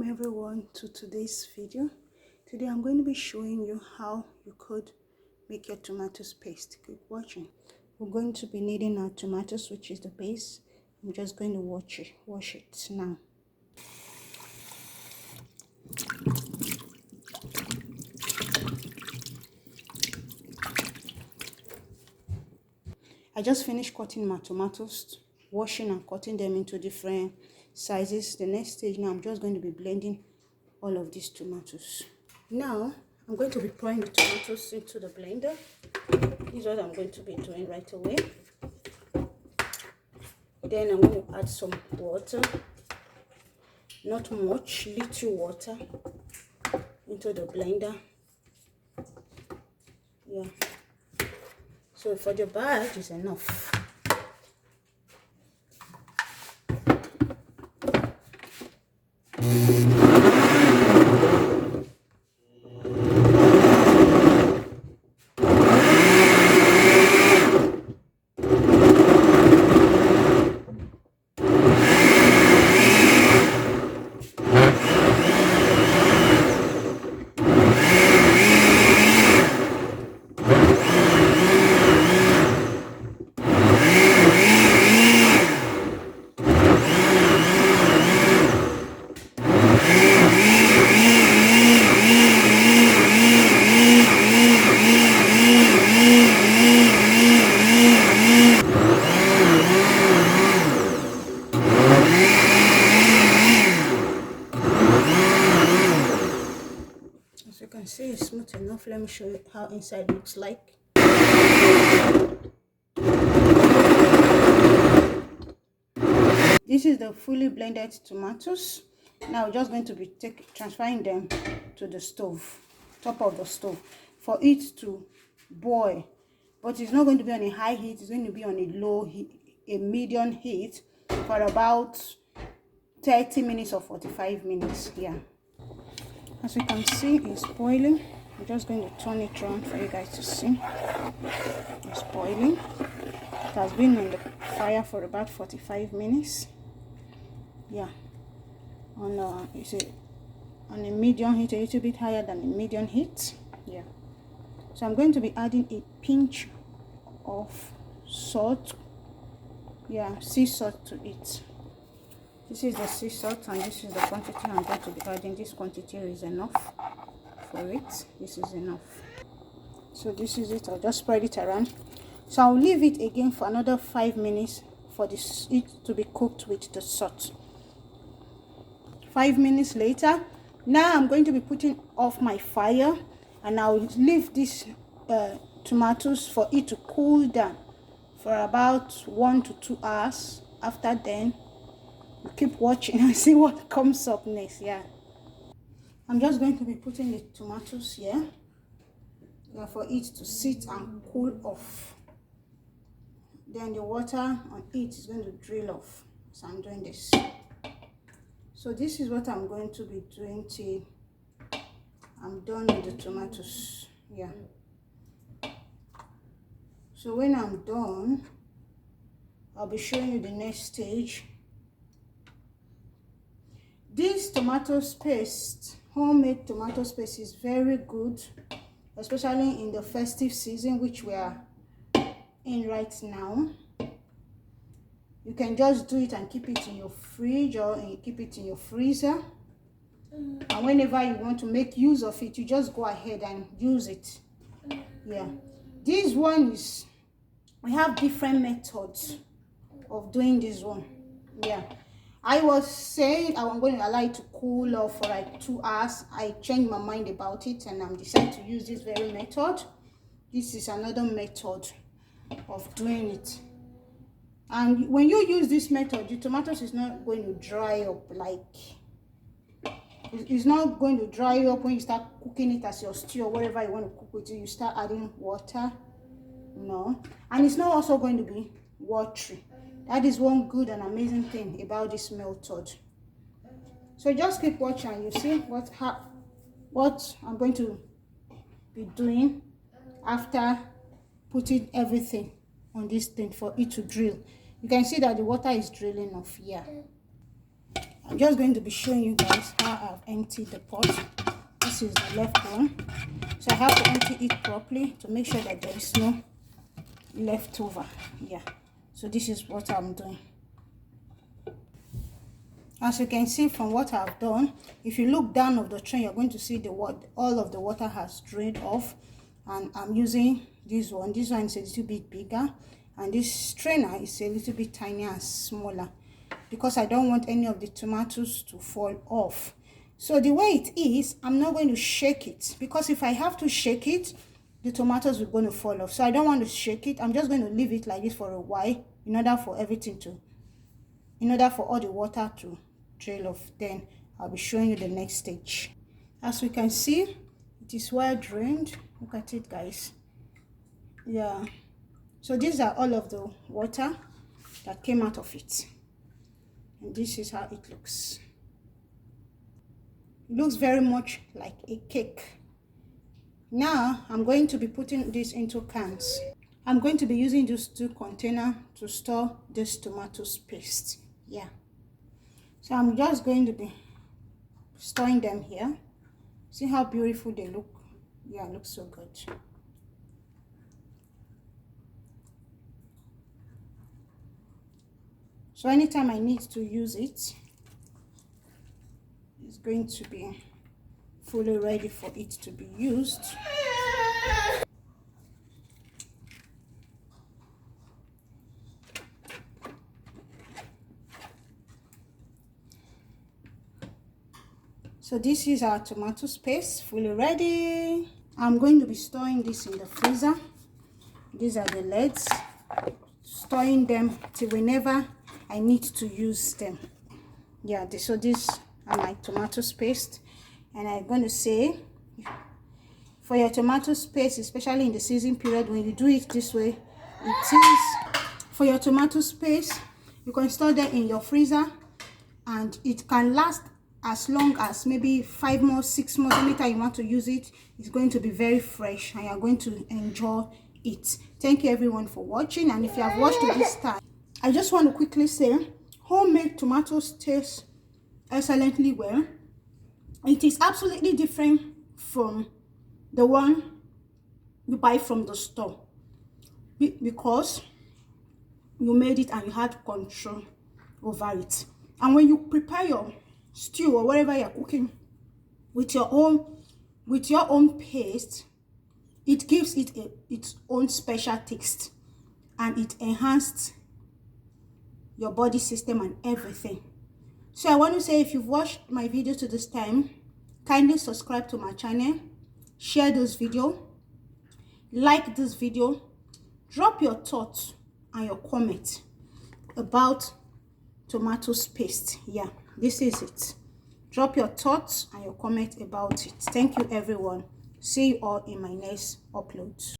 Welcome everyone to today's video. Today I'm going to be showing you how you could make your tomatoes paste. Keep watching. We're going to be needing our tomatoes, which is the base. I'm just going to wash it now. I just finished cutting my tomatoes, washing and cutting them into different sizes. The next stage now, I'm just going to be blending all of these tomatoes. Now I'm going to be pouring the tomatoes into the blender. This is what I'm going to be doing right away. Then I'm going to add some water, not much, little water into the blender. Yeah, so for the bag is enough. As you can see, it's smooth enough. Let me show you how inside looks like. This is the fully blended tomatoes. Now we're just going to be transferring them to the stove, top of the stove, for it to boil. But it's not going to be on a high heat. It's going to be on a low heat, a medium heat, for about 30 minutes or 45 minutes. Yeah. As you can see, it's boiling. I'm just going to turn it around for you guys to see. It's boiling. It has been on the fire for about 45 minutes. Yeah, on a medium heat, a little bit higher than a medium heat. Yeah. So I'm going to be adding a pinch of salt. Yeah, sea salt to it. This is the sea salt, and this is the quantity I'm going to be adding. This quantity is enough for it. This is enough. So this is it. I'll just spread it around. So I'll leave it again for another 5 minutes for it to be cooked with the salt. 5 minutes later, now I'm going to be putting off my fire, and I'll leave these tomatoes for it to cool down for about 1 to 2 hours. After then, keep watching and see what comes up next. Yeah, I'm just going to be putting the tomatoes here, for it to sit and cool off. Then the water on it is going to drill off. So I'm doing this. So this is what I'm going to be doing till I'm done with the tomatoes. Yeah. So when I'm done, I'll be showing you the next stage. This tomato paste, homemade tomato paste, is very good, especially in the festive season, which we are in right now. You can just do it and keep it in your fridge, or keep it in your freezer. And whenever you want to make use of it, you just go ahead and use it. Yeah. This one is, we have different methods of doing this one. Yeah. I was saying I'm going to allow it to cool off for like 2 hours. I changed my mind about it, and I'm decided to use this very method. This is another method of doing it. And when you use this method, your tomatoes is not going to dry up. It's not going to dry up when you start cooking it as your stew or whatever you want to cook with it. You start adding water. No. And it's not also going to be watery. That is one good and amazing thing about this method. So just keep watching and you see what I'm going to be doing after putting everything on this thing for it to drill. You can see that the water is drilling off here. I'm just going to be showing you guys how I've emptied the pot. This is the left one, so I have to empty it properly to make sure that there is no leftover. Yeah, so this is what I'm doing. As you can see from what I've done, if you look down of the tray, you're going to see the all of the water has drained off. And I'm using this one. This one is a little bit bigger, and this strainer is a little bit tinier and smaller because I don't want any of the tomatoes to fall off. So the way it is, I'm not going to shake it, because if I have to shake it, the tomatoes are going to fall off. So I don't want to shake it. I'm just going to leave it like this for a while in order for all the water to trail off. Then I'll be showing you the next stage. As we can see, it is well drained. Look at it, guys. Yeah, so these are all of the water that came out of it, and this is how it looks. It looks very much like a cake. Now I'm going to be putting this into cans. I'm going to be using these 2 containers to store this tomato paste. Yeah, so I'm just going to be storing them here. See how beautiful they look. Yeah, it looks so good. So anytime I need to use it, it's going to be fully ready for it to be used. So this is our tomato paste, fully ready. I'm going to be storing this in the freezer. These are the lids. Storing them till whenever I need to use them. Yeah, so these are my tomato paste. And I'm going to say, for your tomato paste, especially in the season period, when you do it this way, it is for your tomato paste, you can store them in your freezer, and it can last as long as maybe 5 months, 6 months. Anytime you want to use it, it's going to be very fresh and you're going to enjoy it. Thank you everyone for watching, and if you have watched to this time, I just want to quickly say, homemade tomatoes taste excellently well. It is absolutely different from the one you buy from the store, because you made it and you had control over it. And when you prepare your stew or whatever you're cooking with your own paste, it gives it its own special taste, and it enhanced your body system and everything. So I want to say, if you've watched my video to this time, kindly subscribe to my channel, share this video, like this video, drop your thoughts and your comment about tomato paste. Yeah, this is it. Drop your thoughts and your comment about it. Thank you everyone. See you all in my next upload.